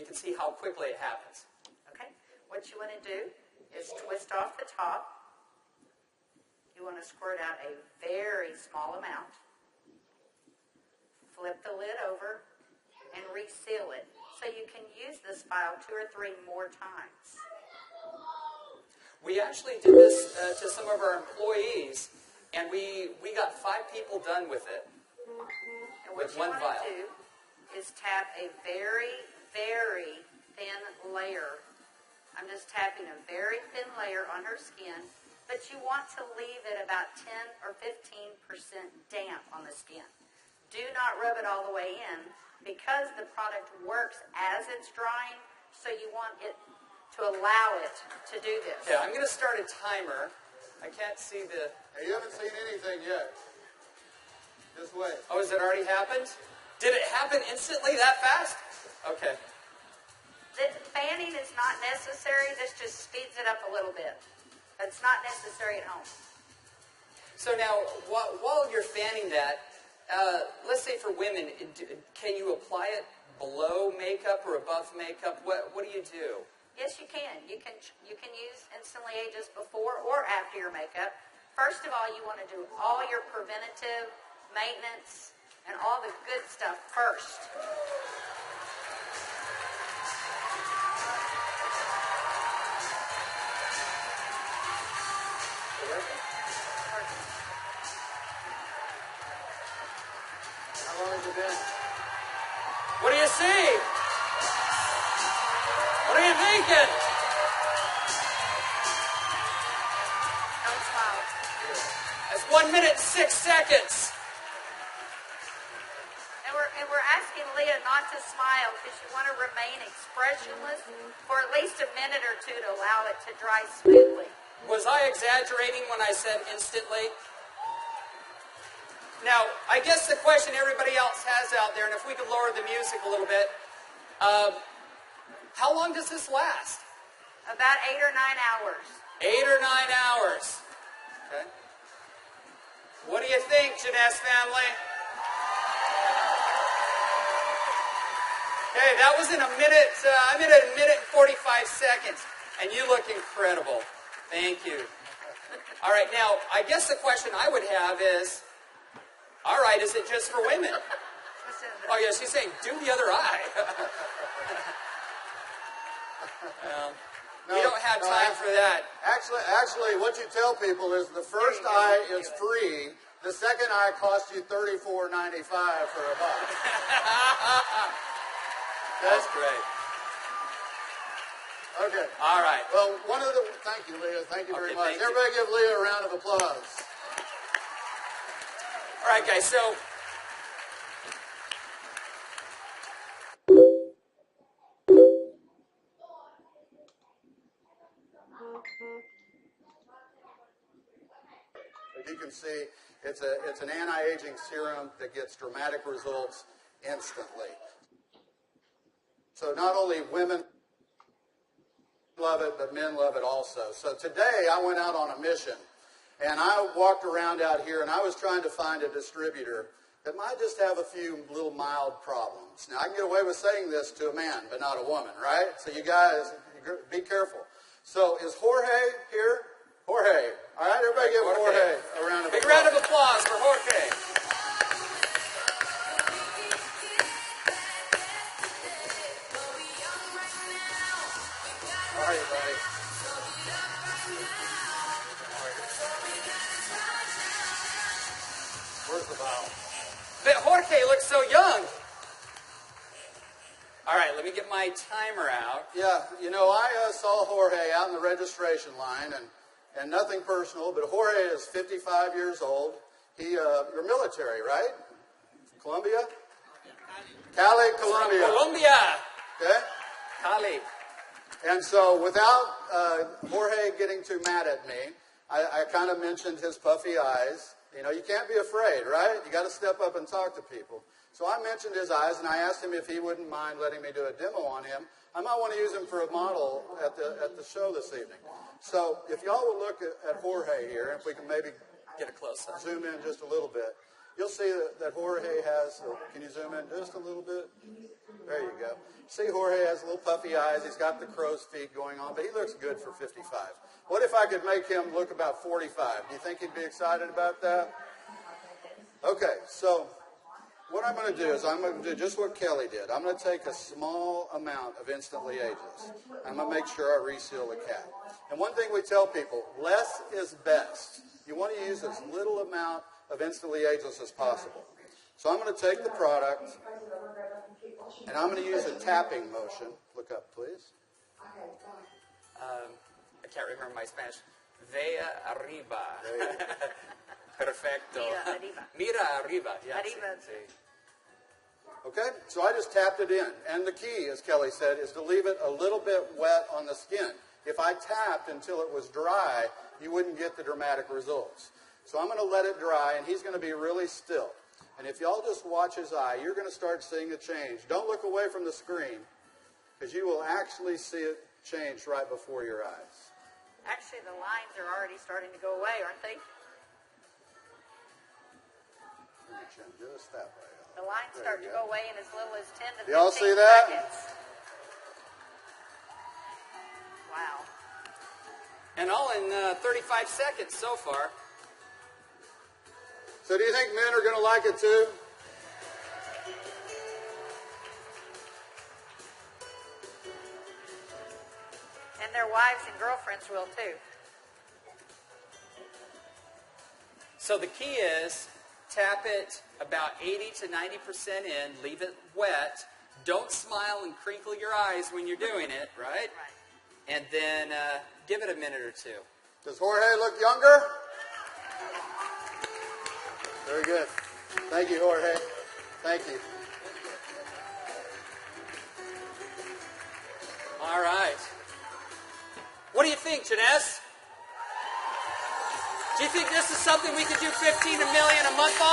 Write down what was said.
can see how quickly it happens. Okay, what you want to do is twist off the top. You want to squirt out a very small amount. Flip the lid over and reseal it so you can use this vial 2 or 3 more times. We actually did this to some of our employees, and we got 5 people done with it. And what you want to do is tap a very, very thin layer. I'm just tapping a very thin layer on her skin, but you want to leave it about 10 or 15% damp on the skin. Do not rub it all the way in because the product works as it's drying, so you want it to allow it to do this. Okay, I'm going to start a timer. I can't see the... Hey, you haven't seen anything yet. Just wait. Oh, has it already happened? Did it happen instantly that fast? Okay. The fanning is not necessary. This just speeds it up a little bit. It's not necessary at home. So now, while you're fanning that, let's say for women, can you apply it below makeup or above makeup? What do you do? Yes, you can. You can use Instantly Ageless before or after your makeup. First of all, you want to do all your preventative maintenance and all the good stuff first. How long has it been? What do you see? What are you thinking? Don't smile. That's 1 minute and 6 seconds. And we're asking Leah not to smile because you want to remain expressionless for at least a minute or 2 to allow it to dry smoothly. Was I exaggerating when I said instantly? Now, I guess the question everybody else has out there, and if we could lower the music a little bit, how long does this last? About 8 or 9 hours. 8 or 9 hours. Okay. What do you think, Jeunesse family? Okay, that was in a minute. I'm at a minute and 45 seconds, and you look incredible. Thank you. All right, now, I guess the question I would have is, all right, is it just for women? Oh, yeah, she's saying, do the other eye. We don't have time for that. Actually, what you tell people is the first eye is free. The second eye costs you $34.95 for a buck. That's great. Okay. All right. Well, thank you, Leah. Thank you very much. Thank you. Everybody give Leah a round of applause. All right, guys, so as you can see, it's an anti-aging serum that gets dramatic results instantly. So not only women love it, but men love it also. So today I went out on a mission, and I walked around out here, and I was trying to find a distributor that might just have a few little mild problems. Now, I can get away with saying this to a man, but not a woman, right? So you guys, be careful. So is Jorge here? Jorge. All right, everybody give Jorge a round of applause. big round of applause for Jorge. How are you, buddy? Where's the vial? But Jorge looks so young. All right, let me get my timer out. Yeah, you know, I saw Jorge out in the registration line, and nothing personal, but Jorge is 55 years old. You're military, right? Colombia? Cali, Colombia. Colombia. Okay? Cali. And so without Jorge getting too mad at me, I kind of mentioned his puffy eyes. You know, you can't be afraid, right? You got to step up and talk to people. So I mentioned his eyes, and I asked him if he wouldn't mind letting me do a demo on him. I might want to use him for a model at the show this evening. So if y'all will look at Jorge here, if we can maybe Get a close-up. zoom in just a little bit. you'll see that Jorge has, can you zoom in just a little bit? There you go. See, Jorge has little puffy eyes. He's got the crow's feet going on, but he looks good for 55. What if I could make him look about 45? Do you think he'd be excited about that? Okay, so what I'm going to do is I'm going to do just what Kelly did. I'm going to take a small amount of Instantly Ageless. I'm going to make sure I reseal the cap. And one thing we tell people, less is best. You want to use as little amount of Instantly Ageless as possible. So I'm going to take the product, and I'm going to use a tapping motion. Look up, please. I can't remember my Spanish. Vea arriba. Perfecto. Mira arriba. Mira arriba. Yeah, Arriba. Okay, so I just tapped it in. And the key, as Kelly said, is to leave it a little bit wet on the skin. If I tapped until it was dry, you wouldn't get the dramatic results. So I'm going to let it dry, and he's going to be really still. And if y'all just watch his eye, you're going to start seeing a change. Don't look away from the screen, because you will actually see it change right before your eyes. Actually, the lines are already starting to go away, aren't they? Just that way. The lines start to go away in as little as 10 to 15 Y'all see that? seconds. Wow. And all in 35 seconds so far. So do you think men are going to like it too? And their wives and girlfriends will too. So the key is tap it about 80 to 90% in, leave it wet. Don't smile and crinkle your eyes when you're doing it, right? Right. And then give it a minute or two. Does Jorge look younger? Very good. Thank you, Jorge. Thank you. All right. What do you think, Jeunesse? Do you think this is something we could do 15 million a month on?